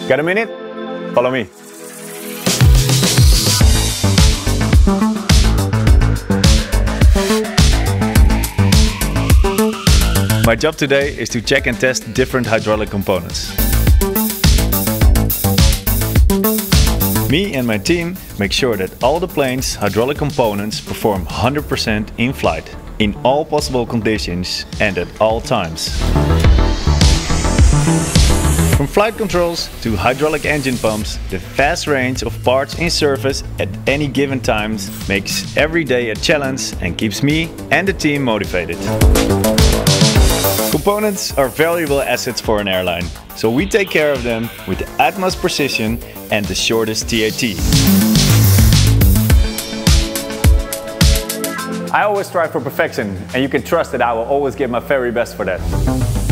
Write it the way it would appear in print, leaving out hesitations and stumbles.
Got a minute? Follow me. My job today is to check and test different hydraulic components. Me and my team make sure that all the plane's hydraulic components perform 100% in flight, in all possible conditions and at all times. From flight controls to hydraulic engine pumps, the vast range of parts in service at any given time makes every day a challenge and keeps me and the team motivated. Components are valuable assets for an airline, so we take care of them with the utmost precision and the shortest TAT. I always strive for perfection, and you can trust that I will always give my very best for that.